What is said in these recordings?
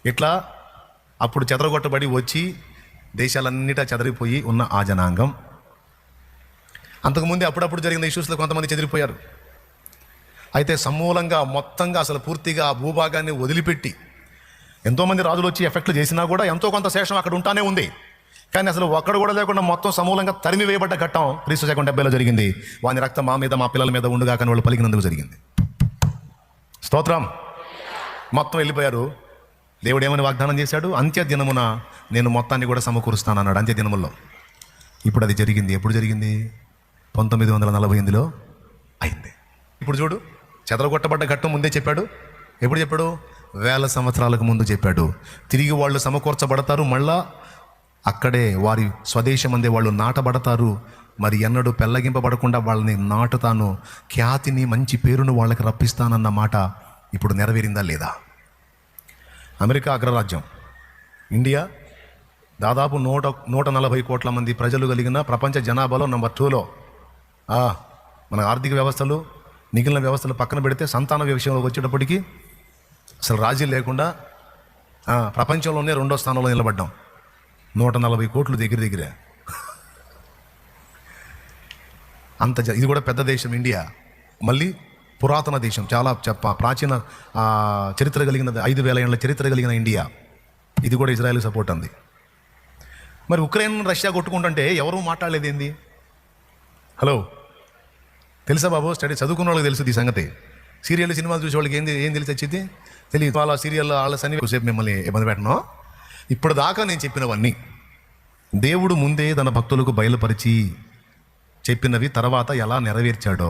ఇట్లా అప్పుడు చెదరగొట్టబడి వచ్చి దేశాలన్నిటా చెదరిపోయి ఉన్న ఆ జనాంగం. అంతకుముందే అప్పుడప్పుడు జరిగిన ఇష్యూస్లో కొంతమంది చెదిరిపోయారు. అయితే సమూలంగా మొత్తంగా అసలు పూర్తిగా ఆ భూభాగాన్ని వదిలిపెట్టి ఎంతోమంది రాజులు వచ్చి ఎఫెక్ట్లు చేసినా కూడా ఎంతో కొంత శేషం అక్కడ ఉంటానే ఉంది. కానీ అసలు ఒక్కడు కూడా లేకుండా మొత్తం సమూలంగా తరిమి వేయబడ్డ ఘట్టం క్రీస్తు శకం 70లో జరిగింది. వాని రక్తం మా మీద మా పిల్లల మీద ఉండుగా కానీ వాళ్ళు పలికినందుకు జరిగింది. స్తోత్రం. మొత్తం వెళ్ళిపోయారు. దేవుడు ఏమని వాగ్దానం చేశాడు? అంత్య దినమున నేను మొత్తాన్ని కూడా సమకూరుస్తాను అన్నాడు. అంత్య దినముల్లో ఇప్పుడు అది జరిగింది. ఎప్పుడు జరిగింది? 1948లో అయింది. ఇప్పుడు చూడు, చెదరగొట్టబడ్డ ఘట్టం ముందే చెప్పాడు. ఎప్పుడు చెప్పాడు? 1000 సంవత్సరాలకు ముందు చెప్పాడు. తిరిగి వాళ్ళు సమకూర్చబడతారు, మళ్ళా అక్కడే వారి స్వదేశమందే వాళ్ళు నాటబడతారు. మరి ఎన్నడూ పెళ్ళగింపబడకుండా వాళ్ళని నాటుతాను, ఖ్యాతిని మంచి పేరును వాళ్ళకి రప్పిస్తానన్న మాట ఇప్పుడు నెరవేరిందా లేదా? అమెరికా అగ్రరాజ్యం, ఇండియా దాదాపు 140 కోట్ల మంది ప్రజలు కలిగిన ప్రపంచ జనాభాలో నెంబర్ 2లో. మన ఆర్థిక వ్యవస్థలు మిగిలిన వ్యవస్థలు పక్కన పెడితే సంతాన విషయంలోకి వచ్చేటప్పటికి అసలు రాజీ లేకుండా ప్రపంచంలోనే 2వ స్థానంలో నిలబడ్డాం. 140 కోట్లు దగ్గరే. ఇది కూడా పెద్ద దేశం ఇండియా. మళ్ళీ పురాతన దేశం, చాలా ప్రాచీన చరిత్ర కలిగిన 5000 ఏళ్ల చరిత్ర కలిగిన ఇండియా. ఇది కూడా ఇజ్రాయెల్ సపోర్ట్ అంది. మరి ఉక్రెయిన్ రష్యా కొట్టుకుంటుంటే ఎవరూ మాట్లాడలేదు ఏంది? హలో, తెలుసా బాబు? చదువుకున్న వాళ్ళకి తెలుసు ఈ సంగతి. సీరియల్ సినిమాలు చూసే వాళ్ళకి ఏం తెలిసి వచ్చింది తెలియదు. వాళ్ళ సీరియల్ వాళ్ళ సేపు మిమ్మల్ని ఇబ్బంది పెట్టను. ఇప్పుడు దాకా నేను చెప్పినవన్నీ దేవుడు ముందే తన భక్తులకు బయలుపరిచి చెప్పినవి తర్వాత ఎలా నెరవేర్చాడో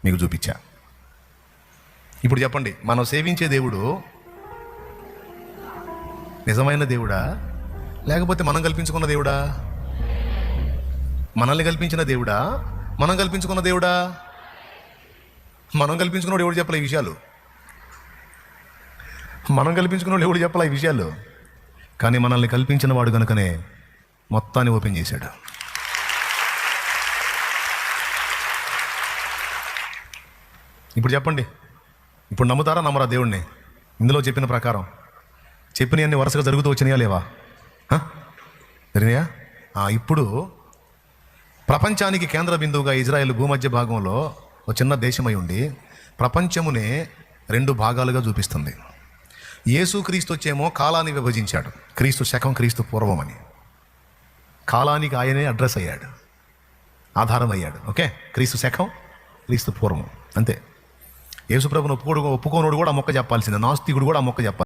మీకు చూపించా. ఇప్పుడు చెప్పండి, మనం సేవించే దేవుడు నిజమైన దేవుడా లేకపోతే మనం కల్పించుకున్న దేవుడా? మనల్ని కల్పించిన దేవుడా? మనం కల్పించుకున్న దేవుడా? మనం కల్పించుకున్నాడు ఎవడు చెప్పలే ఈ విషయాలు. మనం కల్పించుకున్నాడు ఎవడు చెప్పలే ఈ విషయాలు. కానీ మనల్ని కల్పించిన వాడు కనుకనే మొత్తాన్ని ఓపెన్ చేశాడు. ఇప్పుడు చెప్పండి, ఇప్పుడు నమ్ముతారా నమ్మరా దేవుణ్ణి? ఇందులో చెప్పిన ప్రకారం చెప్పినవన్నీ వరుసగా జరుగుతూ వచ్చినాయా లేవా? జరిగినాయా? ఇప్పుడు ప్రపంచానికి కేంద్ర బిందువుగా ఇజ్రాయెల్ భూమధ్య భాగంలో ఒక చిన్న దేశమై ఉండి ప్రపంచమునే 2 భాగాలుగా చూపిస్తుంది. యేసు క్రీస్తు వచ్చేమో కాలాన్ని విభజించాడు. క్రీస్తు శకం, క్రీస్తు పూర్వం అని. కాలానికి ఆయనే అడ్రస్ అయ్యాడు, ఆధారం అయ్యాడు. ఓకే, క్రీస్తు శకం, క్రీస్తు పూర్వం అంతే. యేసు ప్రభువును ఒప్పుకోనోడు కూడా ఆ మొక్క చెప్పాల్సిందే, నాస్తికుడు కూడా ఆ మొక్క చెప్పాలి.